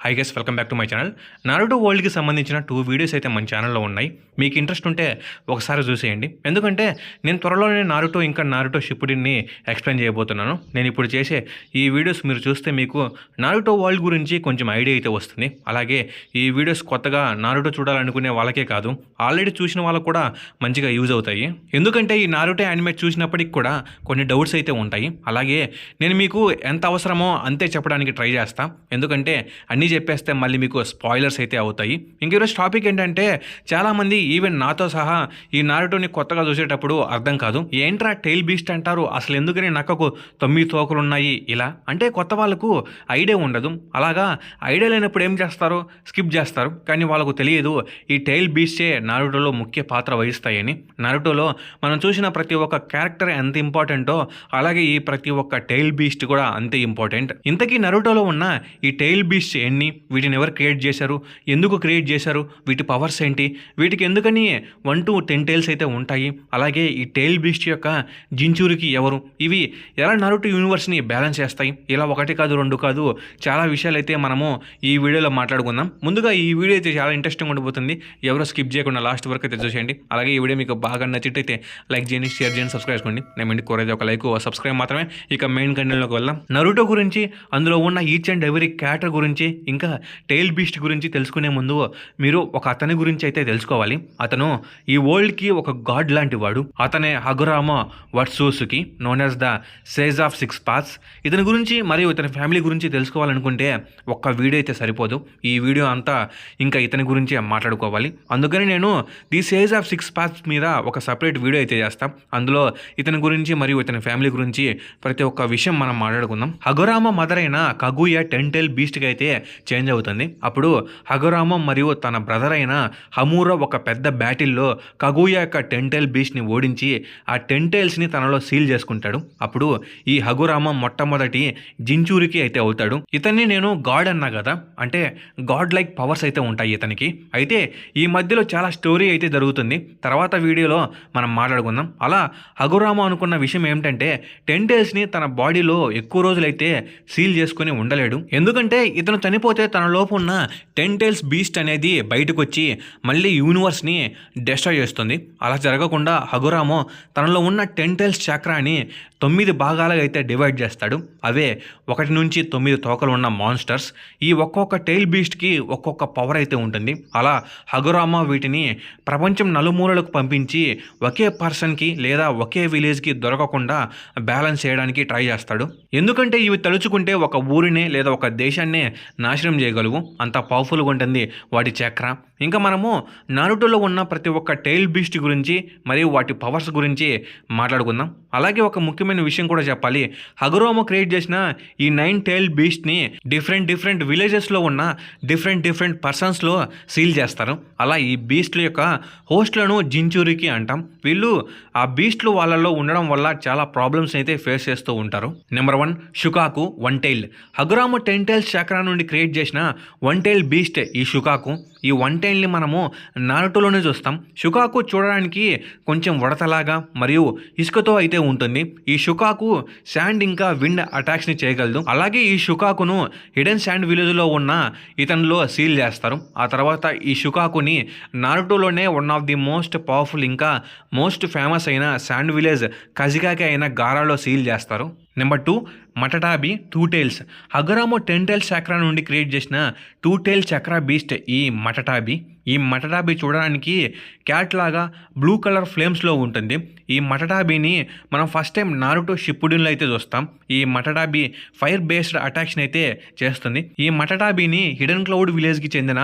High guys, welcome back to my channel. Naruto వరల్డ్కి సంబంధించిన 2 videos అయితే మన ఛానల్లో ఉన్నాయి. మీకు ఇంట్రెస్ట్ ఉంటే ఒకసారి చూసేయండి. ఎందుకంటే నేను త్వరలోనే నారుటో ఇంకా నారుటో షిప్పుడిన్ని ఎక్స్ప్లెయిన్ చేయబోతున్నాను. నేను ఇప్పుడు చేసే ఈ వీడియోస్ మీరు చూస్తే మీకు నారుటో వరల్డ్ గురించి కొంచెం ఐడియా అయితే వస్తుంది. అలాగే ఈ వీడియోస్ కొత్తగా నారుటో చూడాలనుకునే వాళ్ళకే కాదు, ఆల్రెడీ చూసిన వాళ్ళకు కూడా మంచిగా యూజ్ అవుతాయి. ఎందుకంటే ఈ నారుటో యానిమే చూసినప్పటికి కూడా కొన్ని డౌట్స్ అయితే ఉంటాయి. అలాగే నేను మీకు ఎంత అవసరమో అంతే చెప్పడానికి ట్రై చేస్తా. ఎందుకంటే అన్నీ చెప్పేస్తే మళ్ళీ మీకు స్పాయిలర్స్ అయితే అవుతాయి. ఇంక ఈరోజు టాపిక్ ఏంటంటే, చాలామంది ఈవెన్ నాతో సహా ఈ నారుటోని కొత్తగా చూసేటప్పుడు అర్థం కాదు, ఏంట్రా టెయిల్ బీస్ట్ అంటారు, అసలు ఎందుకని నక్కకు 9 తోకలు ఉన్నాయి ఇలా అంటే కొత్త వాళ్ళకు ఐడియా ఉండదు. అలాగా ఐడియా లేనప్పుడు ఏం చేస్తారు, స్కిప్ చేస్తారు. కానీ వాళ్ళకు తెలియదు ఈ టెయిల్ బీస్టే నారుటోలో ముఖ్య పాత్ర వహిస్తాయని. నారుటోలో మనం చూసిన ప్రతి ఒక్క క్యారెక్టర్ ఎంత ఇంపార్టెంటో అలాగే ఈ ప్రతి ఒక్క టెయిల్ బీస్ట్ కూడా అంతే ఇంపార్టెంట్. ఇంతకీ నారుటోలో ఉన్న ఈ టెయిల్ బీస్ట్ ఎన్ని, వీటిని ఎవరు క్రియేట్ చేశారు, ఎందుకు క్రియేట్ చేశారు, వీటి పవర్స్ ఏంటి, వీటికి ఎందుకని 1 to 10 టైల్స్ అయితే ఉంటాయి, అలాగే ఈ టెయిల్ బీస్ట్ యొక్క జించూరికి ఎవరు, ఇవి ఎలా నారుటో యూనివర్స్ని బ్యాలెన్స్ చేస్తాయి, ఇలా 1 కాదు 2 కాదు చాలా విషయాలు అయితే మనము ఈ వీడియోలో మాట్లాడుకుందాం. ముందుగా ఈ వీడియో అయితే చాలా ఇంట్రెస్టింగ్ ఉండిపోతుంది. ఎవరో స్కిప్ చేయకుండా లాస్ట్ వరకు అయితే చూసేయండి. అలాగే ఈ వీడియో మీకు బాగా నచ్చితే లైక్ చేయండి, షేర్ చేయండి, సబ్స్క్రైబ్ చేసుకోండి. నేను ఇంటికి కోరేది ఒక లైక్, సబ్స్క్రైబ్ మాత్రమే. ఇక మెయిన్ కంటెంట్లోకి వెళ్దాం. నారుటో గురించి, అందులో ఉన్న ఈచ్ అండ్ ఎవరీ క్యారెక్టర్ గురించి, ఇంకా టెయిల్ బీస్ట్ గురించి తెలుసుకునే ముందు మీరు ఒక అతని గురించి అయితే తెలుసుకోవాలి. అతను ఈ వరల్డ్కి ఒక గాడ్ లాంటి వాడు. అతనే Hagoromo Otsutsuki, known as the sage of 6 paths. ఇతని గురించి మరియు ఇతని ఫ్యామిలీ గురించి తెలుసుకోవాలనుకుంటే ఒక్క వీడియో అయితే సరిపోదు. ఈ వీడియో అంతా ఇంకా ఇతని గురించి మాట్లాడుకోవాలి. అందుకని నేను ది సేజ్ ఆఫ్ 6 పాత్స్ మీద ఒక సపరేట్ వీడియో అయితే చేస్తాం. అందులో ఇతని గురించి మరియు ఇతని ఫ్యామిలీ గురించి ప్రతి ఒక్క విషయం మనం మాట్లాడుకుందాం. హగురామా మదర్ అయిన కగుయా 10 టైల్ బీస్ట్గా అయితే చేంజ్ అవుతుంది. అప్పుడు హగురామా మరియు తన బ్రదర్ అయిన హమూరా ఒక పెద్ద బ్యాటిల్లో కగుయా యొక్క 10 టైల్ బీస్ట్ని ఓడించి ఆ 10 టైల్స్ని తనలో సీల్ చేసుకుంటాడు. అప్పుడు ఈ హగురామా మొట్టమొదటి జించూరికి అయితే అవుతాడు. ఇతన్ని నేను గాడ్ అన్నా కదా, అంటే గాడ్ లైక్ పవర్స్ అయితే ఉంటాయి ఇతనికి. అయితే ఈ మధ్యలో చాలా స్టోరీ అయితే జరుగుతుంది, తర్వాత వీడియోలో మనం మాట్లాడుకుందాం. అలా హగురామా అనుకున్న విషయం ఏమిటంటే 10 టైల్స్ని తన బాడీలో ఎక్కువ రోజులైతే సీల్ చేసుకుని ఉండలేడు. ఎందుకంటే ఇతను చనిపోతే తన లోపు ఉన్న 10 టైల్స్ బీస్ట్ అనేది బయటకు వచ్చి మళ్ళీ యూనివర్స్ని డిస్ట్రాయ్ చేస్తుంది. అలా జరగకుండా హగురామో తనలో ఉన్న 10 టైల్స్ చక్రాన్ని 9 భాగాలుగా అయితే డివైడ్ చేస్తాడు. అవే 1 నుంచి 9 తోకలు ఉన్న మాన్స్టర్స్. ఈ ఒక్కొక్క టైల్ బీస్ట్కి ఒక్కొక్క పవర్ అయితే ఉంటుంది. అలా హగురామా వీటిని ప్రపంచం నలుమూలలకు పంపించి ఒకే పర్సన్కి లేదా ఒకే విలేజ్కి దొరకకుండా బ్యాలెన్స్ చేయడానికి ట్రై చేస్తాడు. ఎందుకంటే ఇవి తలుచుకుంటే ఒక ఊరినే లేదా ఒక దేశాన్నే నాశనం చేయగలవు, అంత పవర్ఫుల్గా ఉంటుంది వాటి చక్ర. ఇంకా మనము నారుటోలో ఉన్న ప్రతి ఒక్క టెయిల్ బీస్ట్ గురించి మరియు వాటి పవర్స్ గురించి మాట్లాడుకుందాం. అలాగే ఒక ముఖ్యమైన విషయం కూడా చెప్పాలి. హగురామా క్రియేట్ చేసిన ఈ 9 టెయిల్ బీస్ట్ని డిఫరెంట్ విలేజెస్లో ఉన్న డిఫరెంట్ పర్సన్స్లో సీల్ చేస్తారు. అలా ఈ బీస్ట్ల యొక్క హోస్ట్లను జించూరికి అంటాం. వీళ్ళు ఆ బీస్ట్లు వాళ్ళలో ఉండడం వల్ల చాలా ప్రాబ్లమ్స్ అయితే ఫేస్ చేస్తూ ఉంటారు. Number 1 Shukaku 1 tail. Hagoromo 10 tails చక్రా నుండి క్రియేట్ చేసిన 1 టైల్ బీస్ట్ ఈ షుకాకు. ఈ 1 టైల్ని మనము నారుటోలోనే చూస్తాం. షుకాకు చూడడానికి కొంచెం ఉడతలాగా మరియు ఇసుకతో అయితే ఉంటుంది. ఈ షుకాకు శాండ్ ఇంకా విండ్ అటాక్స్ని చేయగలదు. అలాగే ఈ షుకాకును హిడెన్ శాండ్ విలేజ్లో ఉన్న ఇతనిలో సీల్ చేస్తారు. ఆ తర్వాత ఈ షుకాకుని నారుటోలోనే one of the most powerful ఇంకా మోస్ట్ ఫేమస్ అయిన శాండ్ విలేజ్ కజికాకి అయిన గారాలో సీల్ చేస్తారు. Number 2 Matatabi 2 tails. Hagoromo 10 tails చక్రా నుండి క్రియేట్ చేసిన 2 టైల్ చక్రా బీస్ట్ ఈ మటటాబి. ఈ మటటాబి చూడడానికి క్యాట్ లాగా బ్లూ కలర్ ఫ్లేమ్స్లో ఉంటుంది. ఈ మటటాబిని మనం ఫస్ట్ టైం నారుటో షిప్పుడిన్లో అయితే చూస్తాం. ఈ మటటాబి ఫైర్ బేస్డ్ అటాక్షన్ అయితే చేస్తుంది. ఈ మటటాబిని హిడెన్ క్లౌడ్ విలేజ్కి చెందిన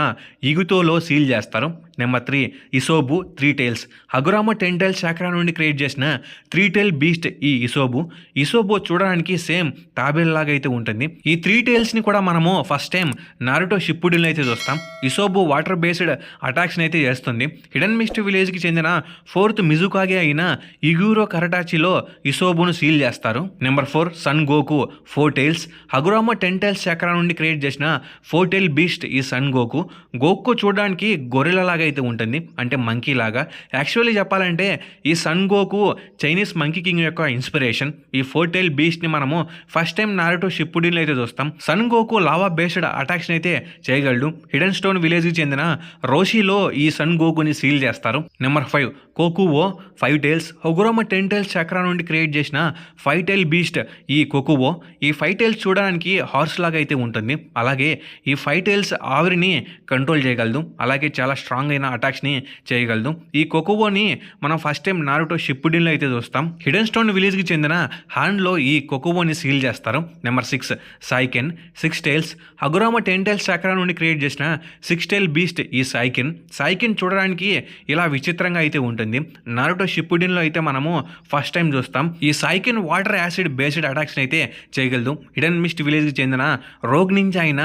ఇగుతోలో సీల్ చేస్తారు. Number 3 Isobu 3 tails. Hagoromo 10 tails చక్రా నుండి క్రియేట్ చేసిన 3 టైల్ బీస్ట్ ఈ ఇసోబు. ఇసోబు చూడడానికి సేమ్ తాబేల్ లాగా అయితే ఉంటుంది. ఈ 3 టైల్స్ని కూడా మనము ఫస్ట్ టైం నారుటో షిప్పుడిన్లో అయితే చూస్తాం. ఇసోబు వాటర్ బేస్డ్ అటాక్షన్ అయితే చేస్తుంది. హిడెన్ మిస్ట్ విలేజ్కి చెందిన 4th మిజుకాగే అయిన ఇగురో కరటాచిలో ఇసోబును సీల్ చేస్తారు. Number 4 Son Goku 4 tails. Hagoromo 10 tails చక్రా నుండి క్రియేట్ చేసిన 4 టైల్ బీస్ట్ ఈ సన్ గోకు. గోకు చూడడానికి గొరిలా లాగా అయితే ఉంటుంది, అంటే మంకీ లాగా. యాక్చువల్లీ చెప్పాలంటే ఈ సన్ గోకు చైనీస్ మంకీ కింగ్ యొక్క ఇన్స్పిరేషన్. ఈ 4 టైల్ బీస్ట్ని మనము ఫస్ట్ టైం నారుటో షిప్పుడిన్లో అయితే చూస్తాం. సన్ గోకు లావా బేస్డ్ అటాక్స్ అయితే చేయగలడు. హిడెన్ స్టోన్ విలేజ్కి చెందిన రోషిలో ఈ సన్ గోకుని సీల్ చేస్తారు. నెంబర్ 5 కోకువో 5 టైల్స్ హొగురోమా 10 టైల్స్ చక్రా నుండి క్రియేట్ చేసిన 5 టైల్ బీస్ట్ ఈ కోకువో. ఈ 5 టైల్స్ చూడడానికి హార్స్ లాగా అయితే ఉంటుంది. అలాగే ఈ 5 టైల్స్ ఆవిరిని కంట్రోల్ చేయగలదు. అలాగే చాలా స్ట్రాంగ్ అయిన అటాక్స్ని చేయగలదు. ఈ కోకువోని మనం ఫస్ట్ టైం నారుటో షిప్పుడిన్లో అయితే చూస్తాం. హిడెన్ స్టోన్ విలేజ్కి చెందిన హాన్లో ఈ కోకువోని సీల్ చేస్తారు. నెంబర్ 6 సైకెన్ 6 టైల్స్ హగురోమా 10 టైల్స్ చక్రా నుండి క్రియేట్ చేసిన 6 టైల్ బీస్ట్ ఈ సైకెన్ చూడడానికి ఇలా విచిత్రంగా అయితే ఉంటుంది. నారుటో షిప్పుడిన్లో అయితే మనము ఫస్ట్ టైం చూస్తాం. ఈ సైకెన్ వాటర్ యాసిడ్ బేస్డ్ అటాక్స్ని అయితే చేయగలదు. హిడెన్ మిస్ట్ విలేజ్కి చెందిన రోగ్ నింజా అయిన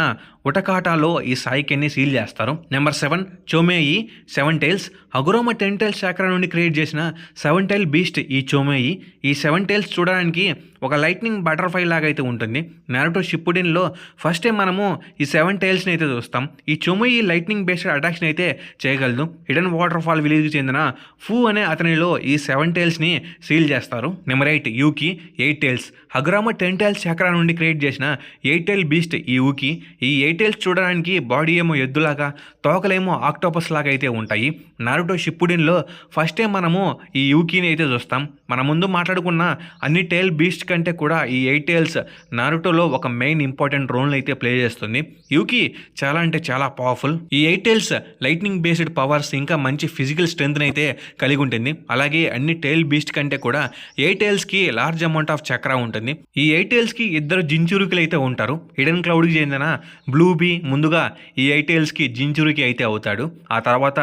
ఉటకాటాలో ఈ సైకెన్ని సీల్ చేస్తారు. నెంబర్ 7 చోమేయి 7 టైల్స్ హగురోమా 10 టైల్స్ చక్రా నుండి క్రియేట్ చేసిన 7 టైల్ బీస్ట్ ఈ చోమేయి. ఈ 7 టైల్స్ చూడడానికి ఒక లైట్నింగ్ బటర్ఫ్లై లాగా అయితే ఉంటుంది. నారుటో షిప్పుడిన్లో ఫస్ట్ టైం మనము ఈ 7 టైల్స్ని అయితే చూస్తాం. ఈ చోమేయి లైట్నింగ్ బేస్డ్ అటాక్స్ని అయితే చేయగలదు. హిడెన్ వాటర్ ఫాల్ విలేజ్కి చెందిన ఫూ అనే అతనిలో ఈ 7 టైల్స్ని సీల్ చేస్తారు. నెంబర్ 8 యూకి 8 టైల్స్ హగురోమా 10 టైల్స్ చక్రా నుండి క్రియేట్ చేసిన 8 టైల్ బీస్ట్ ఈ యూకి. ఈ 8 టైల్స్ చూడడానికి బాడీ ఏమో ఎద్దులాగా, తోకలేమో ఆక్టోపస్ లాగా అయితే ఉంటాయి. నారుటో షిప్పుడిన్లో ఫస్ట్ టైం మనము ఈ యూకీని అయితే చూస్తాం. మన ముందు మాట్లాడుకున్న అన్ని టైల్ బీస్ట్ కంటే కూడా ఈ 8 టైల్స్ నారుటోలో ఒక మెయిన్ ఇంపార్టెంట్ రోల్ అయితే ప్లే చేస్తుంది. యూకి చాలా అంటే చాలా పవర్ఫుల్. ఈ 8 టైల్స్ లైట్నింగ్ బేస్డ్ పవర్స్ ఇంకా మంచి ఫిజికల్ స్ట్రెంత్ అయితే కలిగి ఉంటుంది. అలాగే అన్ని టైల్ బీస్ట్ కంటే కూడా 8 టైల్స్కి లార్జ్ అమౌంట్ ఆఫ్ చక్రా ఉంటుంది. ఈ 8 టైల్స్కి 2 జించురుకులు అయితే ఉంటారు. హిడెన్ క్లౌడ్కి చెందిన బ్లూబీ ముందుగా ఈ 8 టైల్స్కి జించురుకి అయితే అవుతాడు. ఆ తర్వాత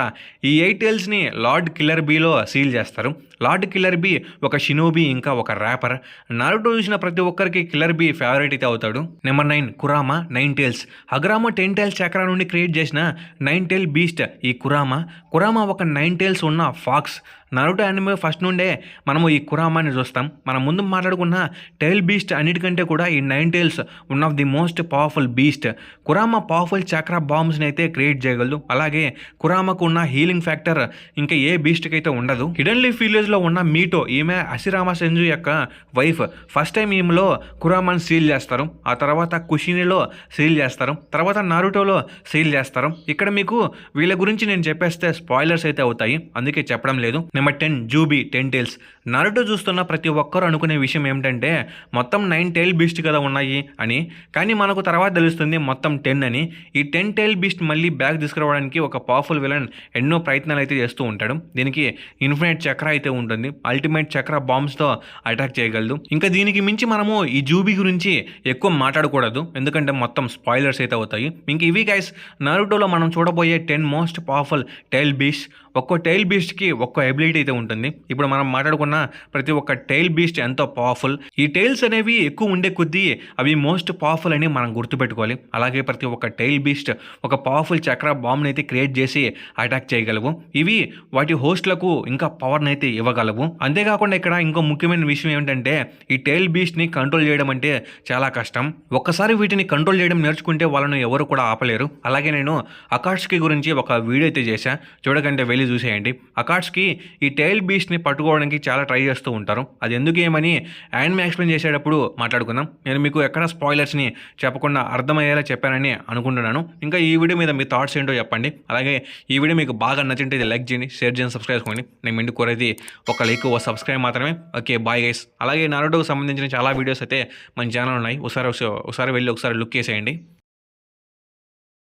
ఈ 8 టైల్స్ని లార్డ్ కిల్లర్ బీలో సీల్ చేస్తారు. లార్డ్ కిల్లర్ బీ ఒక షినోబీ ఇంకా ఒక ర్యాపర్. నారుటో చూసిన ప్రతి ఒక్కరికి కిల్లర్ బీ ఫేవరెట్ అయితే అవుతాడు. నెంబర్ 9 కురామా 9 టైల్స్ హగురోమా 10 టైల్స్ చక్రా నుండి క్రియేట్ చేసిన 9 టైల్ బీస్ట్ ఈ కురామా ఒక 9 టైల్స్ ఉన్న ఫాక్స్. నారుటో యానిమే ఫస్ట్ నుండే మనము ఈ కురామాని చూస్తాం. మనం ముందు మాట్లాడుకున్న టైల్ బీస్ట్ అన్నిటికంటే కూడా ఈ 9 tails one of the most powerful beast. Kurama powerful చక్రా బాంబ్స్ని అయితే క్రియేట్ చేయగలదు. అలాగే కురామాకు ఉన్న హీలింగ్ ఫ్యాక్టర్ ఇంకా ఏ బీస్ట్కి అయితే ఉండదు. హిడెన్ లీఫ్ విలేజ్లో ఉన్న మీటో ఈమె అసిరామా సెంజు యొక్క వైఫ్. ఫస్ట్ టైం ఈమెలో కురామాని సీల్ చేస్తారు. ఆ తర్వాత కుషినిలో సీల్ చేస్తారు. తర్వాత నారుటోలో సీల్ చేస్తారు. ఇక్కడ మీకు వీళ్ళ గురించి నేను చెప్పేస్తే స్పాయిలర్స్ అయితే అవుతాయి, అందుకే చెప్పడం లేదు. నెంబర్ 10 జూబీ 10 టైల్స్ నారుటో చూస్తున్న ప్రతి ఒక్కరు అనుకునే విషయం ఏమిటంటే మొత్తం 9 టైల్ బీస్ట్ కదా ఉన్నాయి అని. కానీ మనకు తర్వాత తెలుస్తుంది మొత్తం 10 అని. ఈ 10 టైల్ బీస్ట్ మళ్ళీ బ్యాక్ తీసుకురావడానికి ఒక పవర్ఫుల్ విలన్ ఎన్నో ప్రయత్నాలు అయితే చేస్తూ ఉంటాడు. దీనికి ఇన్ఫినిట్ చక్ర అయితే ఉంటుంది. అల్టిమేట్ చక్ర బాంబ్స్తో అటాక్ చేయగలదు. ఇంకా దీనికి మించి మనము ఈ జూబీ గురించి ఎక్కువ మాట్లాడకూడదు, ఎందుకంటే మొత్తం స్పాయిలర్స్ అయితే అవుతాయి. ఇంక ఇవి గైస్ నారుటోలో మనం చూడబోయే 10 మోస్ట్ పవర్ఫుల్ టైల్ బీస్ట్. ఒక్కో టైల్ బీస్ట్కి ఒక్కో ఎబిలిటీ అయితే ఉంటుంది. ఇప్పుడు మనం మాట్లాడుకున్న ప్రతి ఒక్క టైల్ బీస్ట్ ఎంతో పవర్ఫుల్. ఈ టైల్స్ అనేవి ఎక్కువ ఉండే కొద్దీ అవి మోస్ట్ పవర్ఫుల్ అని మనం గుర్తుపెట్టుకోవాలి. అలాగే ప్రతి ఒక్క టైల్ బీస్ట్ ఒక పవర్ఫుల్ చక్ర బాంబ్ని అయితే క్రియేట్ చేసి అటాక్ చేయగలవు. ఇవి వాటి హోస్ట్లకు ఇంకా పవర్ని అయితే ఇవ్వగలవు. అంతేకాకుండా ఇక్కడ ఇంకో ముఖ్యమైన విషయం ఏమిటంటే ఈ టైల్ బీస్ట్ని కంట్రోల్ చేయడం అంటే చాలా కష్టం. ఒక్కసారి వీటిని కంట్రోల్ చేయడం నేర్చుకుంటే వాళ్ళను ఎవరు కూడా ఆపలేరు. అలాగే నేను అకాట్స్కి గురించి ఒక వీడియో అయితే చేశా, చూడకంటే వెళ్ళి చూసేయండి. అకాట్స్కి ఈ టైల్ బీస్ట్ని పట్టుకోవడానికి చాలా ట్రై చేస్తూ ఉంటారు. అది ఎందుకు ఏమని యానిమే ఎక్స్ప్లెయిన్ చేసేటప్పుడు మాట్లాడుకుందాం. నేను మీకు ఎక్కడ స్పాయిలర్స్ని చెప్పకుండా అర్థమయ్యేలా చెప్పానని అనుకుంటున్నాను. ఇంకా ఈ వీడియో మీద మీ థాట్స్ ఏంటో చెప్పండి. అలాగే ఈ వీడియో మీకు బాగా నచ్చింటే ఇది లైక్ చేయండి, షేర్ చేయండి, సబ్స్క్రైబ్ చేసుకోండి. నేను ఇంటికి కోరేది ఒక లైక్ ఒక సబ్స్క్రైబ్ మాత్రమే. Okay bye guys. అలాగే నారుటోకి సంబంధించిన చాలా వీడియోస్ అయితే మన ఛానల్ ఉన్నాయి, ఒకసారి వెళ్ళి లుక్ చేసేయండి.